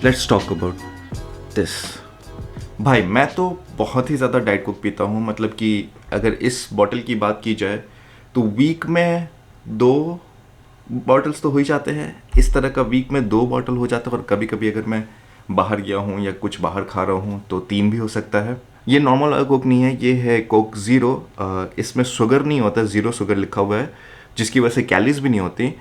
Let's talk about this. भाई मैं तो बहुत ही ज़्यादा डाइट कोक पीता हूँ। मतलब कि अगर इस बॉटल की बात की जाए तो वीक में 2 बॉटल्स तो हो ही जाते हैं। इस तरह का वीक में 2 बॉटल हो जाता है, और कभी कभी अगर मैं बाहर गया हूँ या कुछ बाहर खा रहा हूँ तो 3 भी हो सकता है। ये नॉर्मल वाला कोक नहीं है, ये है कोक ज़ीरो। इसमें शुगर नहीं होता, ज़ीरो शुगर लिखा हुआ है, जिसकी वजह से कैलोरीज भी नहीं होती।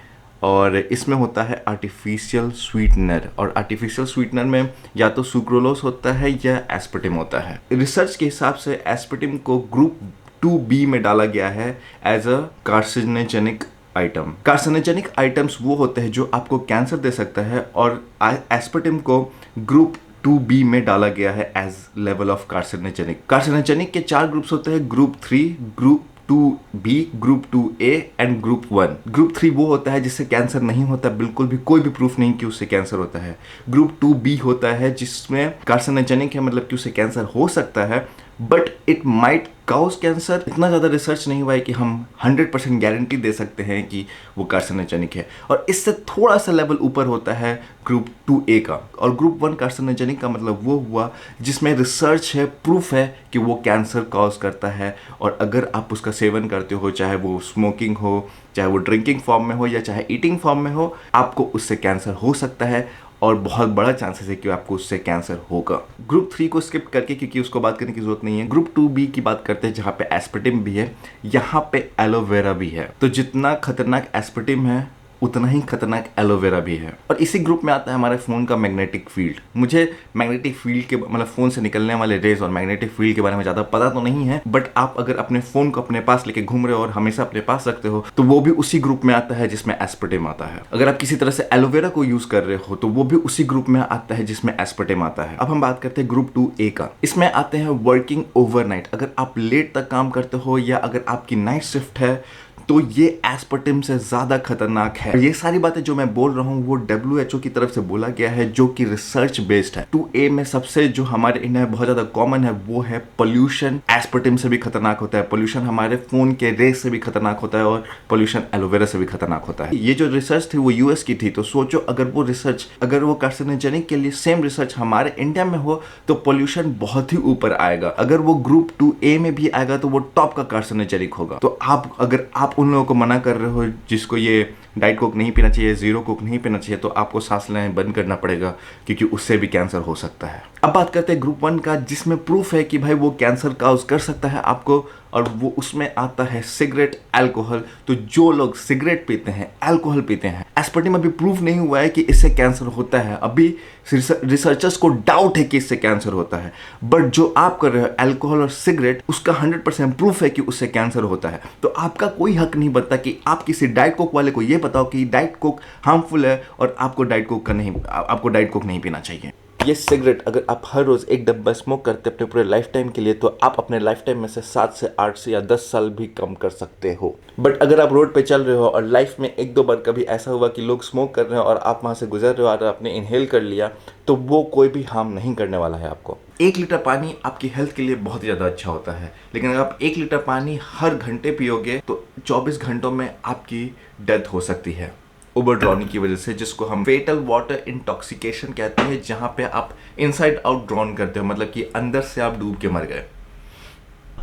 और इसमें होता है आर्टिफिशियल स्वीटनर, और आर्टिफिशियल स्वीटनर में या तो सुक्रोलोस होता है या एस्पर्टिम होता है। रिसर्च के हिसाब से एस्पर्टिम को ग्रुप 2B में डाला गया है as a carcinogenic item. Carcinogenic items वो होते हैं जो आपको कैंसर दे सकता है, और एस्पर्टिम को ग्रुप 2B में डाला गया है as level of carcinogenic. Carcinogenic के 4 ग्रुप्स होते हैं, group 3, group 2B, group 2A and group 1। Group 3 वो होता है जिससे कैंसर नहीं होता, बिल्कुल भी कोई भी प्रूफ नहीं कि उससे कैंसर होता है। ग्रुप 2B होता है जिसमें कार्सिनोजेनिक है, मतलब कि उससे कैंसर हो सकता है but it might cause cancer. इतना ज़्यादा रिसर्च नहीं हुआ है कि हम 100% गारंटी दे सकते हैं कि वो कार्सिनोजेनिक है। और इससे थोड़ा सा लेवल ऊपर होता है ग्रुप 2A का। और ग्रुप 1 कार्सिनोजेनिक का मतलब वो हुआ जिसमें रिसर्च है, प्रूफ है कि वो कैंसर कॉज करता है। और अगर आप उसका सेवन करते हो, चाहे वो स्मोकिंग हो, चाहे वो ड्रिंकिंग फॉर्म में हो या चाहे ईटिंग फॉर्म में हो, आपको उससे कैंसर हो सकता है, और बहुत बड़ा चांसेस है कि आपको उससे कैंसर होगा। ग्रुप 3 को स्किप करके, क्योंकि उसको बात करने की जरूरत नहीं है, ग्रुप 2B की बात करते हैं जहाँ पे एस्पर्टिम भी है, यहाँ पे एलोवेरा भी है। तो जितना खतरनाक एस्पर्टिम है उतना ही खतरनाक एलोवेरा भी है। और इसी ग्रुप में आता है हमारे फ़ोन का मैग्नेटिक फील्ड। मुझे मैग्नेटिक फील्ड के मतलब फ़ोन से निकलने वाले रेज और मैग्नेटिक फील्ड के बारे में ज़्यादा पता तो नहीं है, बट आप अगर अपने फ़ोन को अपने पास लेके घूम रहे हो और हमेशा अपने पास रखते हो तो वो भी उसी ग्रुप में आता है जिसमें एस्पर्टिम आता है। अगर आप किसी तरह से एलोवेरा को यूज़ कर रहे हो तो वो भी उसी ग्रुप में आता है जिसमें एस्पर्टिम आता है। अब हम बात करते हैं ग्रुप 2A का। इसमें आते हैं वर्किंग ओवरनाइट। अगर आप लेट तक काम करते हो या अगर आपकी नाइट शिफ्ट है तो ये एस्पर्टिम से ज़्यादा खतरनाक है। ये सारी बातें जो मैं बोल रहा हूँ वो WHO की तरफ से बोला गया है, जो कि रिसर्च बेस्ड है। 2A में सबसे जो हमारे इंडिया में बहुत ज़्यादा कॉमन है वो है पोल्यूशन। एस्पर्टिम से भी खतरनाक होता है पोल्यूशन, हमारे फ़ोन के रेस से भी खतरनाक होता है, और पोल्यूशन एलोवेरा से भी खतरनाक होता है। ये जो रिसर्च थी वो US की थी, तो सोचो अगर वो रिसर्च, अगर वो कार्सिनोजेनिक के लिए सेम रिसर्च हमारे इंडिया में हो तो पोल्यूशन बहुत ही ऊपर आएगा। अगर वो ग्रुप 2A में भी आएगा तो वो टॉप का कार्सिनोजेनिक होगा। तो अगर आप उन लोगों को मना कर रहे हो जिसको ये डाइट कोक नहीं पीना चाहिए, ज़ीरो कोक नहीं पीना चाहिए, तो आपको सांस लेना बंद करना पड़ेगा, क्योंकि उससे भी कैंसर हो सकता है। अब बात करते हैं ग्रुप 1 का, जिसमें प्रूफ है कि भाई वो कैंसर काउज कर सकता है आपको, और वो उसमें आता है सिगरेट, अल्कोहल। तो जो लोग सिगरेट पीते हैं, अल्कोहल पीते हैं, एस्पर्टिम अभी प्रूफ नहीं हुआ है कि इससे कैंसर होता है। अभी रिसर्चर्स को डाउट है कि इससे कैंसर होता है, बट जो आप कर रहे हो अल्कोहल और सिगरेट, उसका 100% प्रूफ है कि उससे कैंसर होता है। तो आपका कोई हक नहीं बनता कि आप किसी डाइट कोक वाले को ये बताओ कि डाइट कोक हार्मफुल है और आपको डाइट कोक नहीं पीना चाहिए। ये सिगरेट अगर आप हर रोज़ एक डब्बा स्मोक करते अपने पूरे लाइफ टाइम के लिए, तो आप अपने लाइफ टाइम में से 7 से 8 से या 10 साल भी कम कर सकते हो। बट अगर आप रोड पे चल रहे हो और लाइफ में 1-2 बार कभी ऐसा हुआ कि लोग स्मोक कर रहे हो और आप वहाँ से गुजर रहे हो और आपने इनहेल कर लिया, तो वो कोई भी हार्म नहीं करने वाला है आपको। 1 लीटर पानी आपकी हेल्थ के लिए बहुत ही ज़्यादा अच्छा होता है, लेकिन अगर आप 1 लीटर पानी हर घंटे पियोगे तो 24 घंटों में आपकी डेथ हो सकती है ओवर ड्रॉनिंग की वजह से, जिसको हम फेटल वाटर इंटॉक्सिकेशन कहते हैं, जहां पे आप इनसाइड आउट ड्रॉन करते हो, मतलब कि अंदर से आप डूब के मर गए।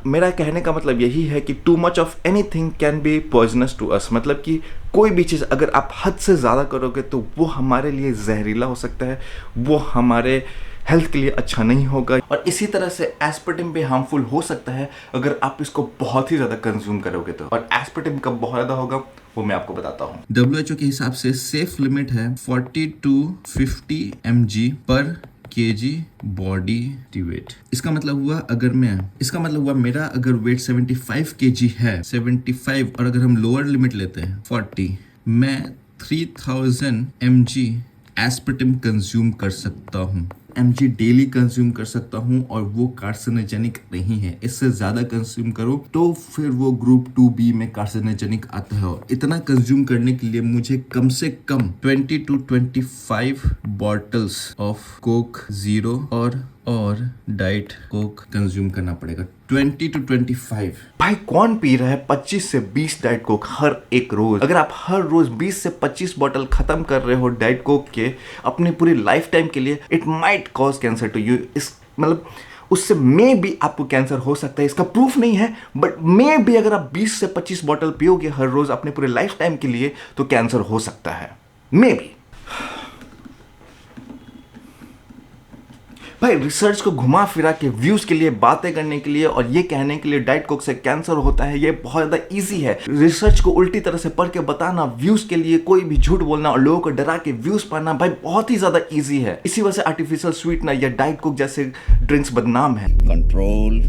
मेरा कहने का मतलब यही है कि too much of anything can be poisonous to us. मतलब कि कोई भी चीज़ अगर आप हद से ज़्यादा करोगे तो वो हमारे लिए जहरीला हो सकता है, वो हमारे हेल्थ के लिए अच्छा नहीं होगा। और इसी तरह से एस्पर्टिम भी हार्मफुल हो सकता है अगर आप इसको बहुत ही ज़्यादा कंज्यूम करोगे तो। और एस्पर्टिम कब बहुत ज़्यादा होगा वो मैं आपको बताता हूँ। WHO के हिसाब से सेफ लिमिट है 40 to 50 mg पर kg बॉडी वेट। इसका मतलब हुआ मेरा अगर वेट 75 kg है, 75, और अगर हम लोअर लिमिट लेते हैं 40, मैं 3000 mg एस्पर्टिम कंज्यूम कर सकता हूँ, mg डेली कंज्यूम कर सकता हूँ, और वो कार्सिनोजेनिक नहीं है। इससे ज़्यादा कंज्यूम करो तो फिर वो ग्रुप 2B में कार्सिनोजेनिक आता है। और इतना कंज्यूम करने के लिए मुझे कम से कम 20 to 25 bottles of Coke zero और डाइट कोक कंज्यूम करना पड़ेगा। 20 to 25। भाई कौन पी रहा है 25 से 20 डाइट कोक हर एक रोज? अगर आप हर रोज 20 से 25 बॉटल खत्म कर रहे हो डाइट कोक के अपनी पूरी लाइफ टाइम के लिए, it might cause cancer to you. इस मतलब उससे मे भी आपको कैंसर हो सकता है, इसका प्रूफ नहीं है, बट मे भी अगर आप 20 से 25 बॉटल पियोगे हर रोज अपने पूरे लाइफ टाइम के लिए तो कैंसर हो सकता है, मे भी। भाई रिसर्च को घुमा फिरा के व्यूज के लिए, बातें करने के लिए और ये कहने के लिए डाइट कोक से कैंसर होता है, ये बहुत ज्यादा इजी है। रिसर्च को उल्टी तरह से पढ़ के बताना व्यूज के लिए, कोई भी झूठ बोलना और लोगों को डरा के व्यूज पाना भाई बहुत ही ज्यादा इजी है। इसी वजह से आर्टिफिशियल स्वीटनर या डाइट कोक जैसे ड्रिंक्स बदनाम है। Control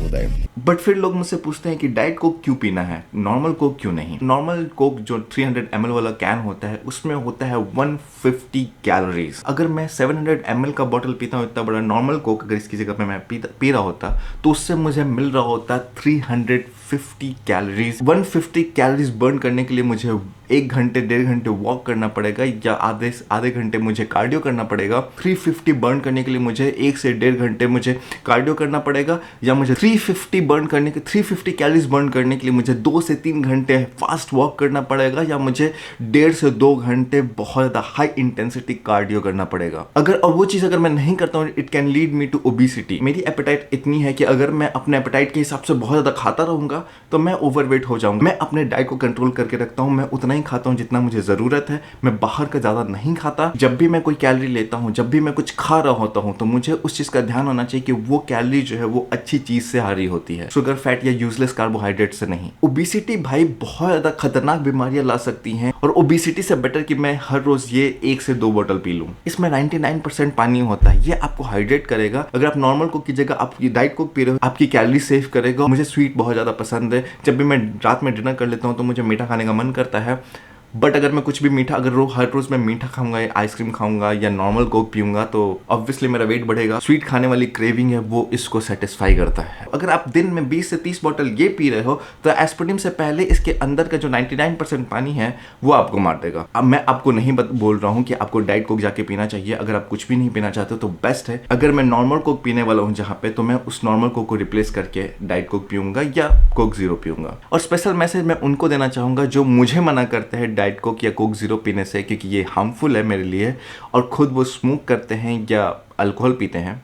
Uday. बट फिर लोग मुझसे पूछते हैं कि डाइट कोक क्यों पीना है, नॉर्मल कोक क्यों नहीं? नॉर्मल कोक जो 300 ml वाला कैन होता है उसमें होता है 150 कैलोरीज। अगर मैं 700 ml का बॉटल पीता हूँ इतना बड़ा नॉर्मल कोक, अगर इसकी जगह पे मैं पी रहा होता तो उससे मुझे मिल रहा होता 350 कैलोरीज। 150 कैलोरीज बर्न करने के लिए मुझे 1 घंटे 1.5 घंटे वॉक करना पड़ेगा या आधे घंटे मुझे कार्डियो करना पड़ेगा। 350 बर्न करने के लिए मुझे 1 से 1.5 घंटे मुझे कार्डियो करना पड़ेगा, या मुझे 350 कैलोरीज बर्न करने के लिए मुझे 2 से 3 घंटे फास्ट वॉक करना पड़ेगा, या मुझे 1.5 से 2 घंटे बहुत ज्यादा हाई इंटेंसिटी कार्डियो करना पड़ेगा। और वो चीज अगर मैं नहीं करता हूँ, it can lead me to obesity. मेरी एपेटाइट इतनी है कि अगर मैं अपने एपेटाइट के हिसाब से बहुत ज्यादा खाता रहूंगा तो मैं ओवरवेट हो जाऊंगा। मैं अपने डाइट को कंट्रोल करके रखता हूँ, मैं उतना ही खाता हूँ जितना मुझे जरूरत है। मैं बाहर का ज्यादा नहीं खाता। जब भी मैं कोई कैलोरी लेता हूँ, जब भी मैं कुछ खा रहा होता हूँ, तो मुझे उस चीज का ध्यान होना चाहिए कि वो कैलोरी जो है वो अच्छी चीज से आ रही होती है, शुगर, फैट या यूजलेस कार्बोहाइड्रेट से नहीं। ओबेसिटी भाई बहुत ज्यादा खतरनाक बीमारियां ला सकती हैं, और ओबेसिटी से बेटर कि मैं हर रोज ये 1 से 2 बोतल पी लूं। इसमें 99% पानी होता है, ये आपको हाइड्रेट करेगा। अगर आप नॉर्मल कोक की जगह आप ये डाइट कोक पी रहे हो, आपकी कैलोरी सेव करेगा। मुझे स्वीट बहुत ज्यादा पसंद है, जब भी मैं रात में डिनर कर लेता हूँ तो मुझे मीठा खाने का मन करता है। बट अगर मैं कुछ भी मीठा, अगर हर रोज मैं मीठा खाऊंगा या आइसक्रीम खाऊंगा या नॉर्मल कोक पीऊंगा तो ऑब्वियसली मेरा वेट बढ़ेगा। स्वीट खाने वाली क्रेविंग है वो इसको सेटिस्फाई करता है। अगर आप दिन में 20 से 30 बोतल ये पी रहे हो तो एस्पिरिन से पहले इसके अंदर का जो 99% पानी है वो आपको मार देगा। अब मैं आपको नहीं बोल रहा हूँ कि आपको डाइट कोक जाके पीना चाहिए। अगर आप कुछ भी नहीं पीना चाहते तो बेस्ट है। अगर मैं नॉर्मल कोक पीने वाला हूँ जहाँ पे, तो मैं उस नॉर्मल कोक को रिप्लेस करके डाइट कोक पीऊंगा या कोक जीरो पीऊंगा। और स्पेशल मैसेज मैं उनको देना चाहूंगा जो मुझे मना करते हैं डाइट कोक या कोक जीरो पीने से, क्योंकि ये हार्मफुल है मेरे लिए, और खुद वो स्मोक करते हैं या अल्कोहल पीते हैं।